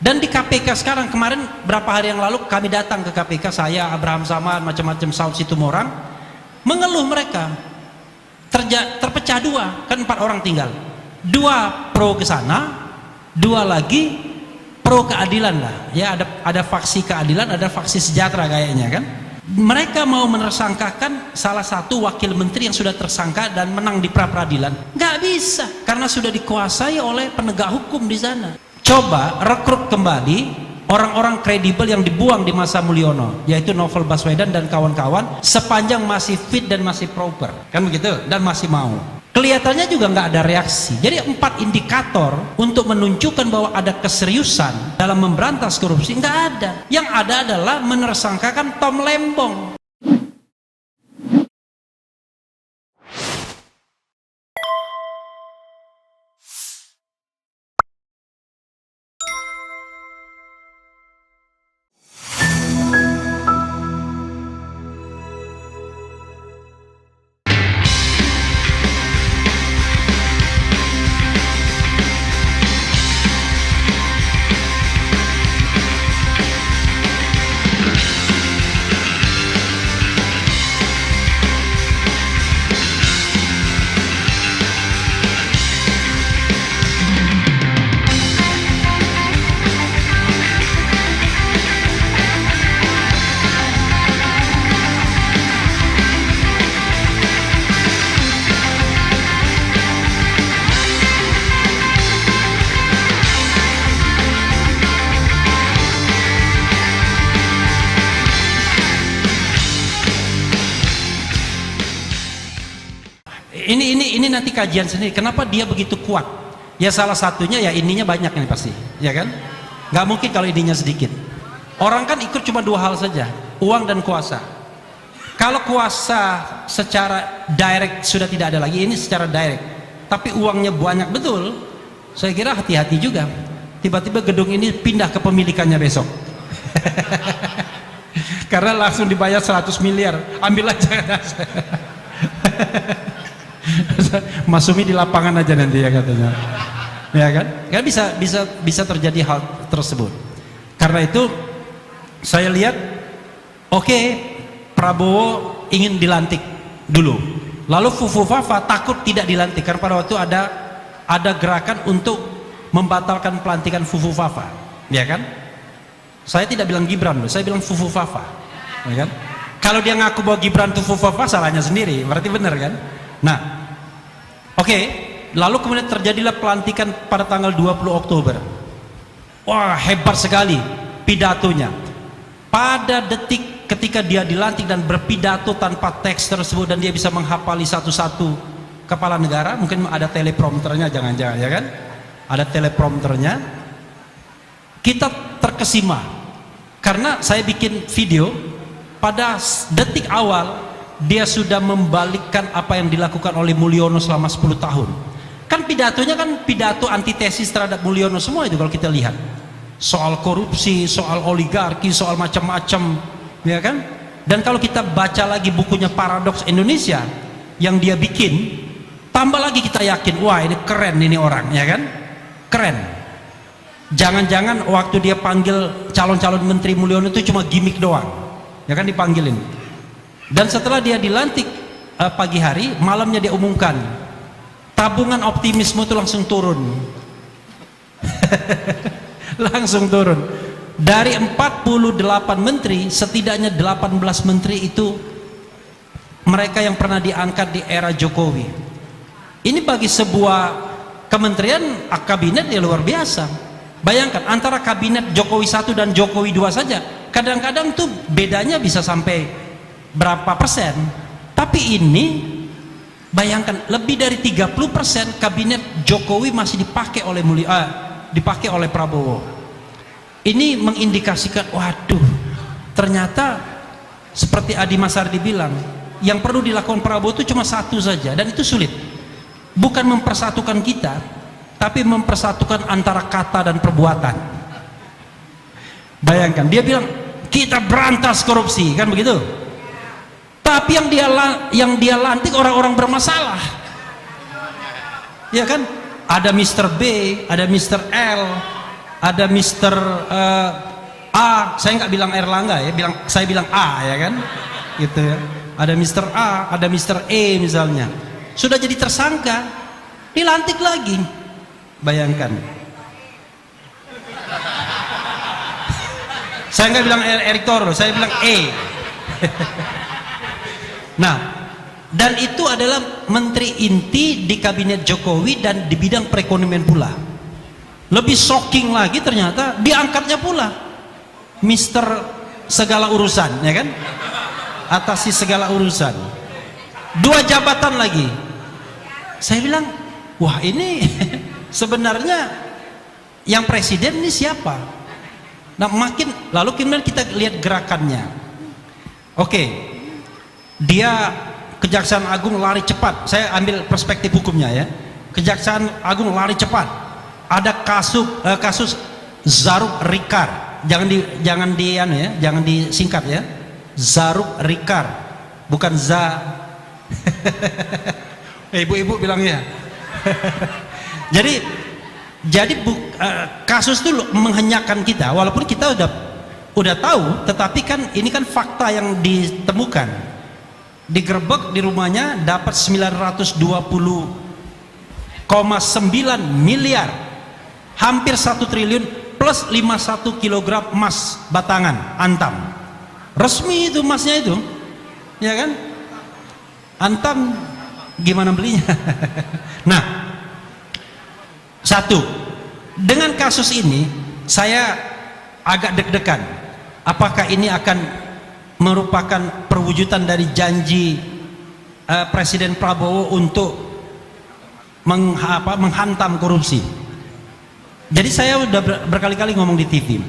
Dan di KPK sekarang, kemarin berapa hari yang lalu kami datang ke KPK, saya, Abraham Samad, macam-macam Saud Situmorang, mengeluh mereka terpecah dua, kan 4 orang tinggal, 2 pro ke sana, 2 lagi pro keadilan lah ya, ada faksi keadilan, ada faksi sejahtera kayaknya kan. Mereka mau menersangkakan salah satu wakil menteri yang sudah tersangka dan menang di pra-peradilan. Nggak bisa, karena sudah dikuasai oleh penegak hukum di sana. Coba rekrut kembali orang-orang kredibel yang dibuang di masa Mulyono, yaitu Novel Baswedan dan kawan-kawan, sepanjang masih fit dan masih proper, kan begitu, dan masih mau. Kelihatannya juga nggak ada reaksi. Jadi 4 indikator untuk menunjukkan bahwa ada keseriusan dalam memberantas korupsi nggak ada. Yang ada adalah menersangkakan Tom Lembong. Ini nanti kajian sendiri. Kenapa dia begitu kuat? Ya salah satunya ya ininya banyak ini pasti, ya kan? Nggak mungkin kalau ininya sedikit. Orang kan ikut cuma 2 hal saja, uang dan kuasa. Kalau kuasa secara direct sudah tidak ada lagi, ini secara direct. Tapi uangnya banyak betul. Saya kira hati-hati juga. Tiba-tiba gedung ini pindah ke pemilikannya besok. Karena langsung dibayar 100 miliar. Ambil aja. Mas Sumi di lapangan aja nanti ya katanya, ya kan? Kan bisa terjadi hal tersebut. Karena itu saya lihat, oke, Prabowo ingin dilantik dulu, lalu Fufu Fafa takut tidak dilantik karena pada waktu ada gerakan untuk membatalkan pelantikan Fufu Fafa, ya kan? Saya tidak bilang Gibran loh, saya bilang Fufu Fafa, ya kan? Kalau dia ngaku bahwa Gibran itu Fufu Fafa, salahnya sendiri, berarti benar kan? Nah, oke, lalu kemudian terjadilah pelantikan pada tanggal 20 Oktober. Wah, hebat sekali pidatonya. Pada detik ketika dia dilantik dan berpidato tanpa teks tersebut, dan dia bisa menghafali satu-satu kepala negara, mungkin ada teleprompternya, jangan-jangan ya kan? Ada teleprompternya. Kita terkesima karena saya bikin video pada detik awal. Dia sudah membalikkan apa yang dilakukan oleh Mulyono selama 10 tahun. Kan pidatonya kan pidato antitesis terhadap Mulyono semua itu kalau kita lihat. Soal korupsi, soal oligarki, soal macam-macam, ya kan? Dan kalau kita baca lagi bukunya Paradoks Indonesia yang dia bikin, tambah lagi kita yakin, wah ini keren ini orang, ya kan? Keren. Jangan-jangan waktu dia panggil calon-calon menteri Mulyono itu cuma gimmick doang. Ya kan dipanggilin. Dan setelah dia dilantik pagi hari, malamnya dia umumkan tabungan optimisme itu langsung turun. Langsung turun. Dari 48 menteri, setidaknya 18 menteri itu mereka yang pernah diangkat di era Jokowi. Ini bagi sebuah kementerian kabinet ya luar biasa. Bayangkan antara kabinet Jokowi 1 dan Jokowi 2 saja, kadang-kadang tuh bedanya bisa sampai berapa persen. Tapi ini bayangkan lebih dari 30% kabinet Jokowi masih dipakai oleh Prabowo. Ini mengindikasikan, waduh, ternyata seperti Adi Masardi bilang, yang perlu dilakukan Prabowo itu cuma satu saja, dan itu sulit. Bukan mempersatukan kita, tapi mempersatukan antara kata dan perbuatan. Bayangkan, dia bilang kita berantas korupsi, kan begitu? Tapi yang dia lantik orang-orang bermasalah, ya kan? Ada Mr. B, ada Mr. L, ada Mister A, saya nggak bilang Erlangga ya, saya bilang A ya kan, gitu ya. Ada Mister A, ada Mister E misalnya, sudah jadi tersangka, dilantik lagi. Bayangkan. Saya nggak bilang Erick Thohir, saya bilang E. Nah, dan itu adalah menteri inti di kabinet Jokowi dan di bidang perekonomian pula. Lebih shocking lagi ternyata diangkatnya pula Mister segala urusan, ya kan? Atasi segala urusan. 2 jabatan lagi. Saya bilang, wah ini sebenarnya yang presiden ini siapa? Nah makin, lalu kemudian kita lihat gerakannya. Oke, dia Kejaksaan Agung lari cepat. Saya ambil perspektif hukumnya ya. Kejaksaan Agung lari cepat. Ada kasus Zaruk Rikar. Jangan disingkat ya. Zaruk Rikar, bukan za. Ibu-ibu bilangnya. Jadi kasus itu menghenyakan kita, walaupun kita udah tahu, tetapi kan ini kan fakta yang ditemukan. Digerebek di rumahnya dapat 920,9 miliar, hampir 1 triliun plus 51 kg emas batangan Antam. Resmi itu emasnya itu, ya kan? Antam gimana belinya? Nah, satu, dengan kasus ini saya agak deg-degan. Apakah ini akan merupakan perwujudan dari janji Presiden Prabowo untuk menghantam korupsi? Jadi saya udah berkali-kali ngomong di TV,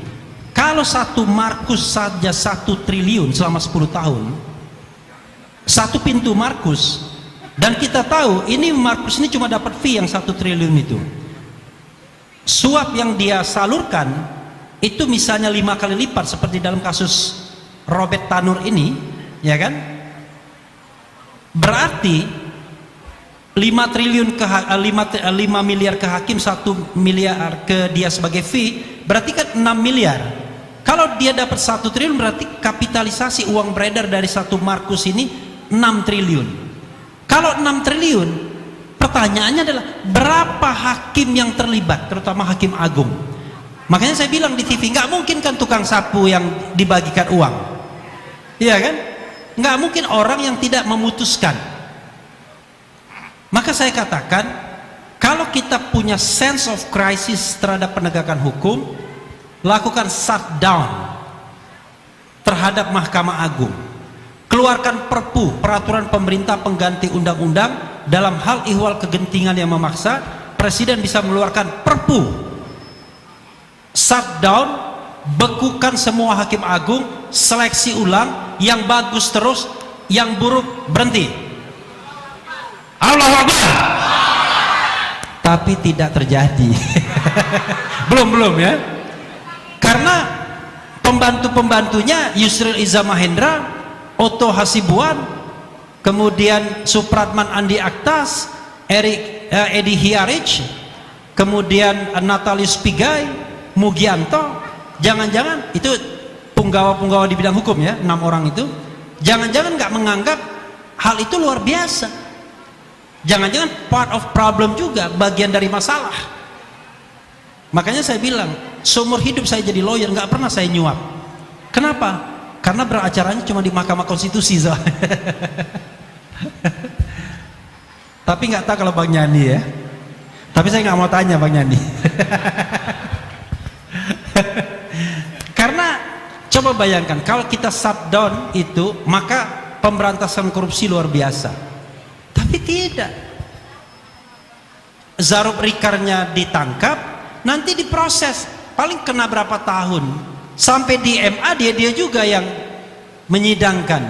kalau satu Markus saja 1 triliun selama 10 tahun, satu pintu Markus, dan kita tahu ini Markus ini cuma dapat fee yang 1 triliun itu. Suap yang dia salurkan itu misalnya 5 kali lipat seperti dalam kasus Robert Tanur ini, ya kan? Berarti 5 miliar ke hakim, 1 miliar ke dia sebagai fee, berarti kan 6 miliar. Kalau dia dapat 1 triliun berarti kapitalisasi uang beredar dari satu Markus ini 6 triliun. Kalau 6 triliun, pertanyaannya adalah berapa hakim yang terlibat, terutama hakim agung. Makanya saya bilang di TV, nggak mungkin kan tukang sapu yang dibagikan uang, iya kan? Nggak mungkin orang yang tidak memutuskan. Maka saya katakan, kalau kita punya sense of crisis terhadap penegakan hukum, lakukan shutdown terhadap Mahkamah Agung, keluarkan perpu, peraturan pemerintah pengganti undang-undang dalam hal ihwal kegentingan yang memaksa. Presiden bisa mengeluarkan perpu shutdown, bekukan semua hakim agung, seleksi ulang, yang bagus terus, yang buruk berhenti. Allahu Akbar. Tapi tidak terjadi. belum ya, karena pembantu-pembantunya Yusril Iza Mahendra, Otto Hasibuan, kemudian Supratman Andi Aktas, Edi Hiarich, kemudian Natalius Pigai, Mugianto, jangan-jangan itu punggawa-punggawa di bidang hukum ya, 6 orang itu, jangan-jangan nggak menganggap hal itu luar biasa, jangan-jangan part of problem juga, bagian dari masalah. Makanya saya bilang, seumur hidup saya jadi lawyer nggak pernah saya nyuap. Kenapa? Karena beracaranya cuma di Mahkamah Konstitusi. Tapi nggak tahu kalau Bang Yani ya, tapi saya nggak mau tanya Bang Yani. Karena coba bayangkan, kalau kita shutdown itu, maka pemberantasan korupsi luar biasa. Tapi tidak. Zaruk Rikarnya ditangkap, nanti diproses, paling kena berapa tahun, sampai di MA dia juga yang menyidangkan,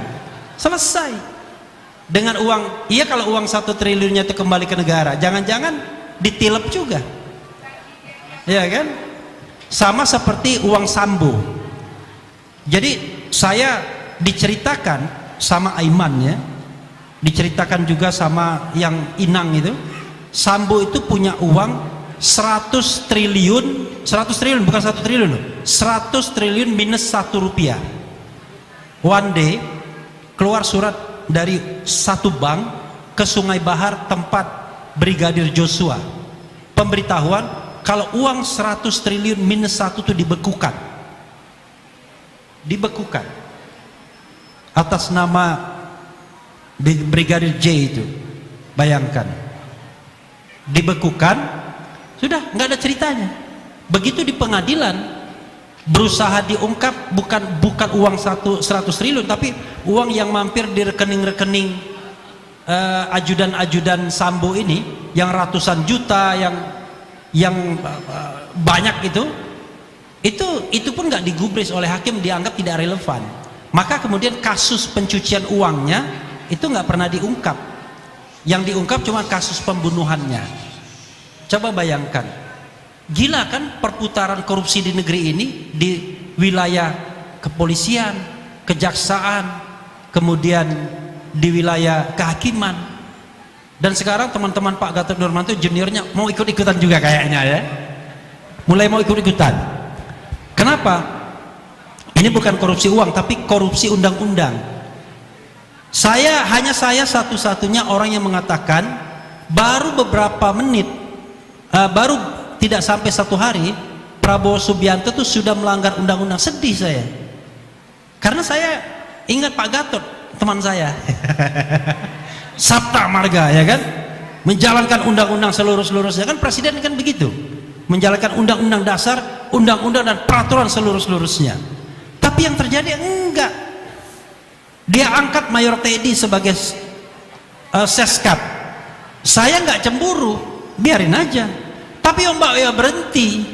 selesai dengan uang. Iya, kalau uang 1 triliunnya itu kembali ke negara, jangan-jangan ditilep juga, ya kan? Sama seperti uang Sambo. Jadi saya diceritakan sama Aiman ya, diceritakan juga sama yang Inang itu, Sambo itu punya uang 100 triliun bukan 1 triliun loh, 100 triliun minus 1 rupiah. One day keluar surat dari satu bank ke Sungai Bahar tempat Brigadir Joshua, pemberitahuan kalau uang 100 triliun minus 1 itu dibekukan atas nama Brigadir J itu. Bayangkan, dibekukan, sudah nggak ada ceritanya. Begitu di pengadilan berusaha diungkap, bukan uang 100 triliun, tapi uang yang mampir di rekening-rekening ajudan Sambo ini, yang ratusan juta, yang banyak itu pun nggak digubris oleh hakim, dianggap tidak relevan. Maka kemudian kasus pencucian uangnya itu nggak pernah diungkap. Yang diungkap cuma kasus pembunuhannya. Coba bayangkan, gila kan perputaran korupsi di negeri ini, di wilayah kepolisian, kejaksaan, kemudian di wilayah kehakiman. Dan sekarang teman-teman Pak Gatot Nurmantio juniornya mau ikut-ikutan juga kayaknya ya, mulai mau ikut-ikutan. Kenapa? Ini bukan korupsi uang, tapi korupsi undang-undang. Hanya saya satu-satunya orang yang mengatakan baru beberapa menit, baru tidak sampai 1 hari, Prabowo Subianto itu sudah melanggar undang-undang. Sedih saya, karena saya ingat Pak Gatot, teman saya, Sabta Marga, ya kan, menjalankan undang-undang seluruh-seluruhnya. Kan presiden kan begitu, menjalankan undang-undang dasar, undang-undang dan peraturan seluruh-seluruhnya. Tapi yang terjadi enggak. Dia angkat Mayor Teddy sebagai Seskap. Saya nggak cemburu, biarin aja. Tapi Mbak ya berhenti,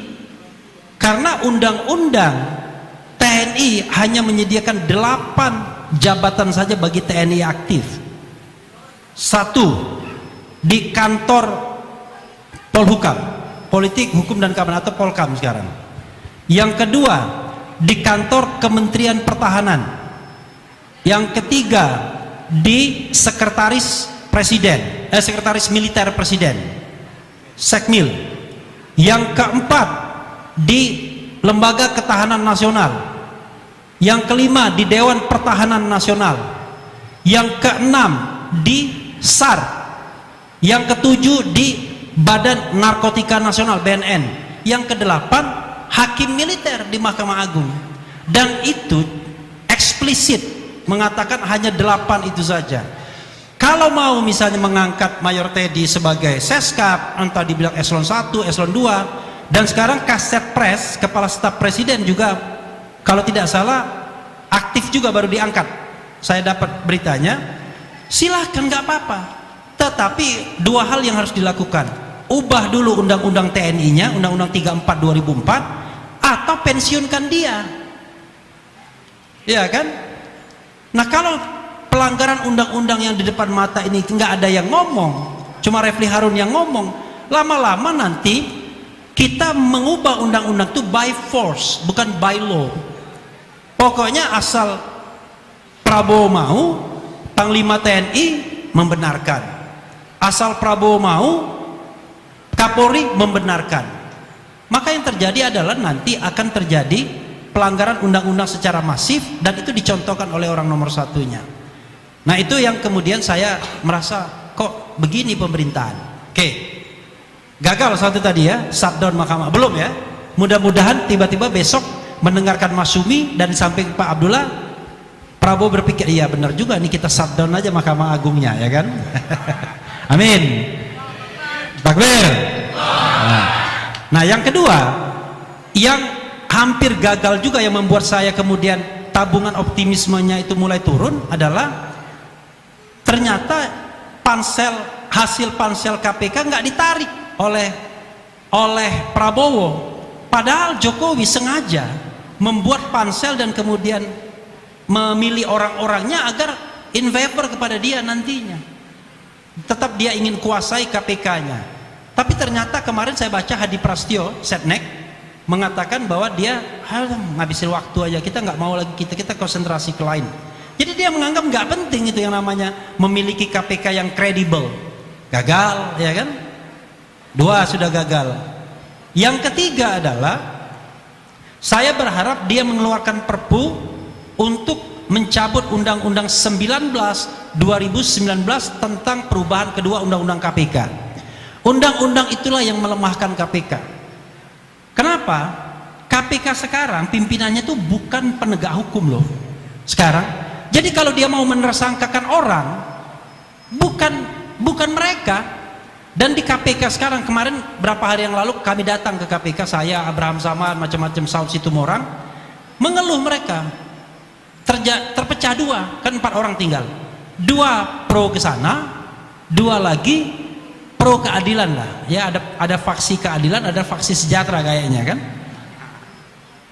karena undang-undang TNI hanya menyediakan 8 jabatan saja bagi TNI aktif. 1 di kantor Polhukam, Politik, Hukum dan Keamanan, atau Polkam sekarang. Yang kedua di kantor Kementerian Pertahanan. Yang ketiga di Sekretaris Presiden, Sekretaris Militer Presiden, Sekmil. Yang keempat di Lembaga Ketahanan Nasional. Yang kelima di Dewan Pertahanan Nasional. Yang keenam di SAR. Yang ketujuh di Badan Narkotika Nasional, BNN. Yang kedelapan hakim militer di Mahkamah Agung. Dan itu eksplisit mengatakan hanya 8 itu saja. Kalau mau misalnya mengangkat Mayor Teddy sebagai Seskap, entah dibilang eselon 1, eselon 2, dan sekarang Kaset Pres, Kepala Staf Presiden juga kalau tidak salah aktif juga, baru diangkat. Saya dapat beritanya. Silahkan, nggak apa-apa. Tetapi 2 hal yang harus dilakukan. Ubah dulu undang-undang TNI-nya, Undang-Undang 34 2004, atau pensiunkan dia. Ya kan? Nah, kalau pelanggaran undang-undang yang di depan mata ini nggak ada yang ngomong, cuma Refli Harun yang ngomong, lama-lama nanti kita mengubah undang-undang itu by force, bukan by law. Pokoknya asal Prabowo mau, Panglima TNI membenarkan. Asal Prabowo mau, Kapolri membenarkan. Maka yang terjadi adalah nanti akan terjadi pelanggaran undang-undang secara masif, dan itu dicontohkan oleh orang nomor satunya. Nah, itu yang kemudian saya merasa kok begini pemerintahan. Oke, gagal satu tadi ya, shutdown mahkamah. Belum ya, mudah-mudahan tiba-tiba besok mendengarkan Masyumi dan samping Pak Abdullah, Prabowo berpikir iya benar juga nih, kita shutdown aja Mahkamah Agungnya, ya kan. Amin, takbir. Nah, yang kedua yang hampir gagal juga, yang membuat saya kemudian tabungan optimismenya itu mulai turun, adalah ternyata hasil pansel KPK nggak ditarik oleh Prabowo, padahal Jokowi sengaja membuat pansel dan kemudian memilih orang-orangnya agar in favor kepada dia nantinya. Tetap dia ingin kuasai KPK-nya. Tapi ternyata kemarin saya baca Hadi Prastyo Setnek mengatakan bahwa dia ngabisin waktu aja, kita nggak mau lagi, kita konsentrasi ke lain. Jadi dia menganggap nggak penting itu yang namanya memiliki KPK yang kredibel. Gagal, ya kan? 2 sudah gagal. Yang ketiga adalah saya berharap dia mengeluarkan perpu untuk mencabut Undang-Undang 19 2019 tentang perubahan kedua Undang-Undang KPK. Undang-undang itulah yang melemahkan KPK. Kenapa? KPK sekarang pimpinannya itu bukan penegak hukum loh sekarang. Jadi kalau dia mau menersangkakan orang, bukan mereka. Dan di KPK sekarang, kemarin berapa hari yang lalu kami datang ke KPK, saya, Abraham Samad, macam-macam Saud Situmorang, mengeluh mereka terpecah dua, kan 4 orang tinggal, 2 pro ke sana, 2 lagi pro keadilan lah ya, ada faksi keadilan, ada faksi sejahtera kayaknya kan.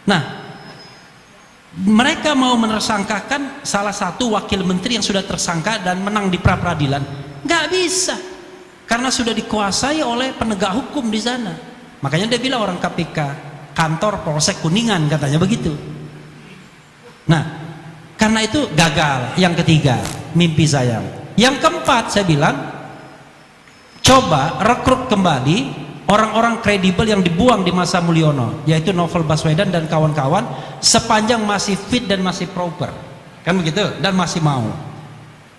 Nah, mereka mau menersangkakan salah satu wakil menteri yang sudah tersangka dan menang di pra peradilan. Nggak bisa, karena sudah dikuasai oleh penegak hukum di sana. Makanya dia bilang orang KPK kantor Polsek Kuningan, katanya begitu. Nah, karena itu gagal. Yang ketiga, mimpi saya. Yang keempat, saya bilang coba rekrut kembali orang-orang kredibel yang dibuang di masa Mulyono, yaitu Novel Baswedan dan kawan-kawan, sepanjang masih fit dan masih proper, kan begitu, dan masih mau.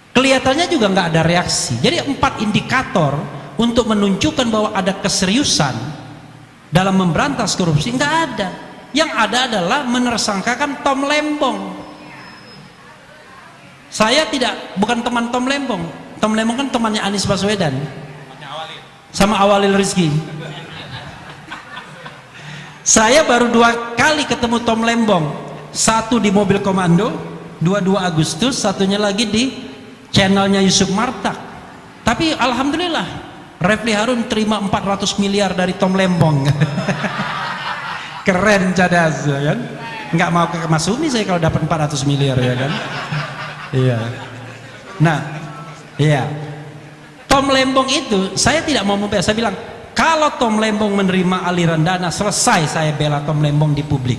Kelihatannya juga nggak ada reaksi. Jadi 4 indikator untuk menunjukkan bahwa ada keseriusan dalam memberantas korupsi nggak ada. Yang ada adalah menersangkakan Tom Lembong. Saya bukan teman Tom Lembong. Tom Lembong kan temannya Anies Baswedan sama Awalil Rizki. Saya baru 2 kali ketemu Tom Lembong, satu di mobil komando 22 Agustus, satunya lagi di channelnya Yusuf Martak. Tapi alhamdulillah Refli Harun terima 400 miliar dari Tom Lembong. Keren, cadas ya kan. Nggak mau ke Masumi saya kalau dapat 400 miliar ya kan. Iya. Nah, iya. Tom Lembong itu saya tidak mau membela. Saya bilang kalau Tom Lembong menerima aliran dana, selesai saya bela Tom Lembong di publik.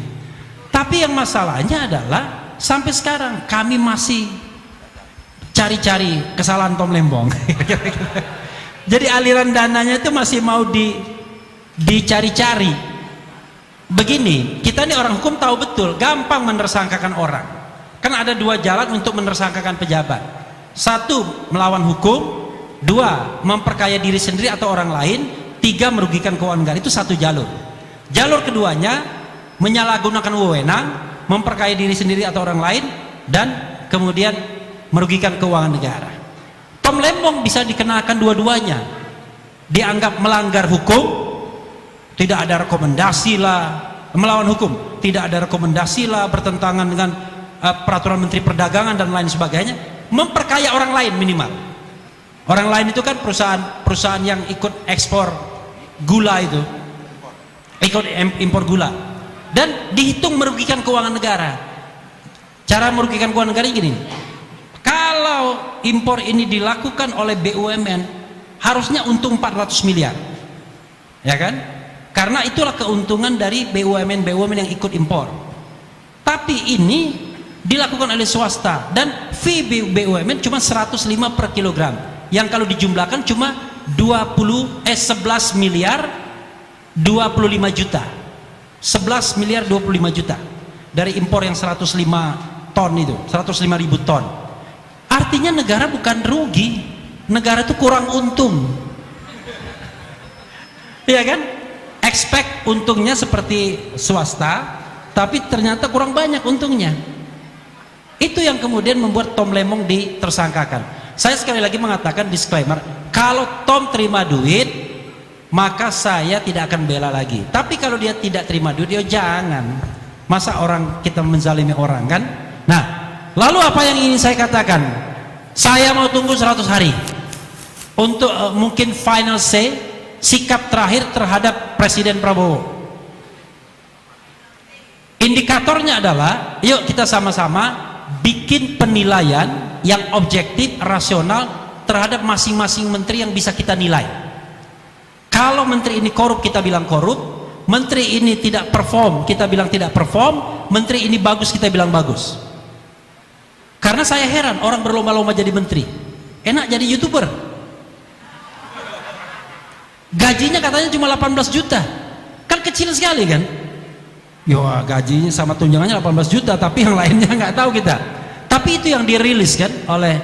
Tapi yang masalahnya adalah sampai sekarang kami masih cari-cari kesalahan Tom Lembong. Jadi aliran dananya itu masih mau dicari-cari. Begini, kita ini orang hukum tahu betul, gampang menersangkakan orang. Kan ada 2 jalan untuk menersangkakan pejabat. 1, melawan hukum. 2, memperkaya diri sendiri atau orang lain. 3, merugikan keuangan negara. Itu 1 jalur. Jalur keduanya, menyalahgunakan wewenang, memperkaya diri sendiri atau orang lain, dan kemudian merugikan keuangan negara. Tom Lembong bisa dikenakan dua-duanya. Dianggap melanggar hukum, tidak ada rekomendasi lah, melawan hukum, tidak ada rekomendasi lah, bertentangan dengan peraturan Menteri Perdagangan dan lain sebagainya, memperkaya orang lain minimal. Orang lain itu kan perusahaan yang ikut ekspor gula itu, ikut impor gula, dan dihitung merugikan keuangan negara. Cara merugikan keuangan negara gini, kalau impor ini dilakukan oleh BUMN harusnya untung 400 miliar, ya kan? Karena itulah keuntungan dari BUMN yang ikut impor. Tapi ini dilakukan oleh swasta dan fee BUMN cuma 105 per kilogram, yang kalau dijumlahkan cuma 11 miliar 25 juta, 11 miliar 25 juta dari impor yang 105 ton itu, 105 ribu ton. Artinya negara bukan rugi, negara itu kurang untung, iya kan? Expect untungnya seperti swasta, tapi ternyata kurang banyak untungnya. Itu yang kemudian membuat Tom Lembong ditersangkakan. Saya sekali lagi mengatakan disclaimer, kalau Tom terima duit, maka saya tidak akan bela lagi. Tapi kalau dia tidak terima duit, ya jangan. Masa orang kita menzalimi orang kan? Nah, lalu apa yang ingin saya katakan? Saya mau tunggu 100 hari untuk mungkin final say, sikap terakhir terhadap Presiden Prabowo. Indikatornya adalah, yuk kita sama-sama bikin penilaian yang objektif, rasional terhadap masing-masing menteri yang bisa kita nilai. Kalau menteri ini korup, kita bilang korup. Menteri ini tidak perform, kita bilang tidak perform. Menteri ini bagus, kita bilang bagus. Karena saya heran, orang berlomba-lomba jadi menteri, enak jadi YouTuber. Gajinya katanya cuma 18 juta. Kan kecil sekali kan. Yo, gajinya sama tunjangannya 18 juta, tapi yang lainnya nggak tahu kita. Tapi itu yang dirilis kan oleh.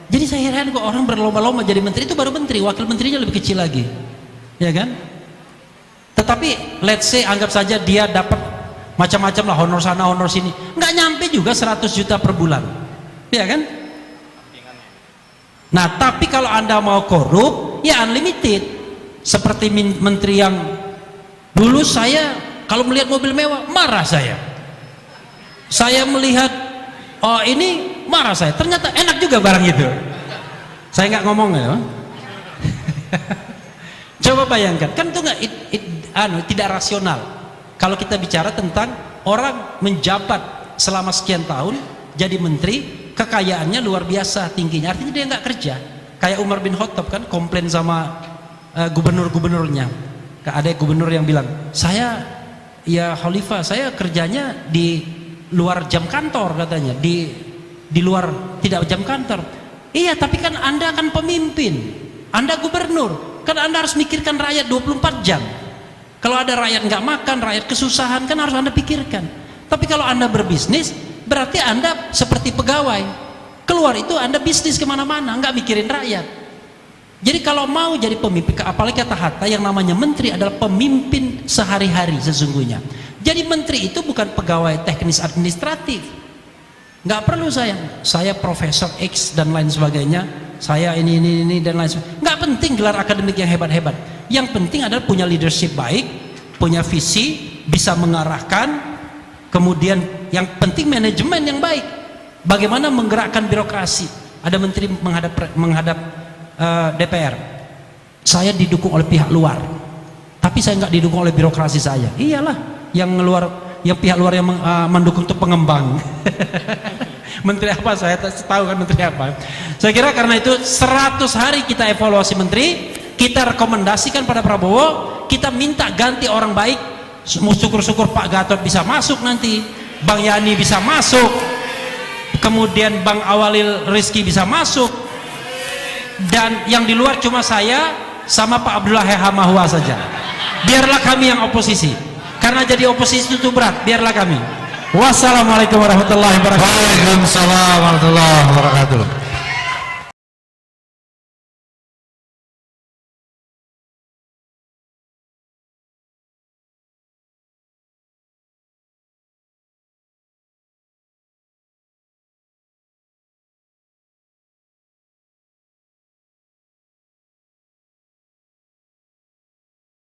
Jadi saya heran kok orang berlomba-lomba jadi menteri, itu baru menteri, wakil menterinya lebih kecil lagi. Ya kan? Tetapi let's say anggap saja dia dapat macam-macam lah, honor sana honor sini, nggak nyampe juga 100 juta per bulan. Ya kan? Nah, tapi kalau Anda mau korup, ya unlimited. Seperti menteri yang dulu saya kalau melihat mobil mewah marah saya. Saya melihat oh ini marah saya. Ternyata enak juga barang itu. Saya nggak ngomong ya. Coba bayangkan, kan itu nggak tidak rasional. Kalau kita bicara tentang orang menjabat selama sekian tahun jadi menteri, kekayaannya luar biasa tingginya, artinya dia nggak kerja. Kayak Umar bin Khattab kan komplain sama gubernur-gubernurnya. Ada gubernur yang bilang, saya ya khalifah, saya kerjanya di luar jam kantor katanya, di luar tidak jam kantor. Iya, tapi kan Anda kan pemimpin, Anda gubernur, kan Anda harus mikirkan rakyat 24 jam. Kalau ada rakyat nggak makan, rakyat kesusahan, kan harus Anda pikirkan. Tapi kalau Anda berbisnis, berarti Anda seperti pegawai, keluar itu Anda bisnis kemana-mana, nggak mikirin rakyat. Jadi kalau mau jadi pemimpin, apalagi kata Hatta, yang namanya menteri adalah pemimpin sehari-hari sesungguhnya. Jadi menteri itu bukan pegawai teknis administratif. Nggak perlu saya profesor X dan lain sebagainya, saya ini dan lain sebagainya. Nggak penting gelar akademik yang hebat-hebat. Yang penting adalah punya leadership baik, punya visi, bisa mengarahkan, kemudian yang penting manajemen yang baik. Bagaimana menggerakkan birokrasi. Ada menteri menghadap DPR. Saya didukung oleh pihak luar, tapi saya nggak didukung oleh birokrasi saya. Iyalah, yang pihak luar yang mendukung itu pengembang. Menteri apa? Saya tahu kan menteri apa. Saya kira karena itu 100 hari kita evaluasi menteri, kita rekomendasikan pada Prabowo, kita minta ganti orang baik. Syukur-syukur Pak Gatot bisa masuk nanti, Bang Yani bisa masuk, kemudian Bang Awalil Rizki bisa masuk, dan yang di luar cuma saya sama Pak Abdullah Hamahwa saja. Biarlah kami yang oposisi, karena jadi oposisi itu berat. Biarlah kami. Wassalamualaikum warahmatullahi wabarakatuh. Waalaikumsalam warahmatullahi wabarakatuh.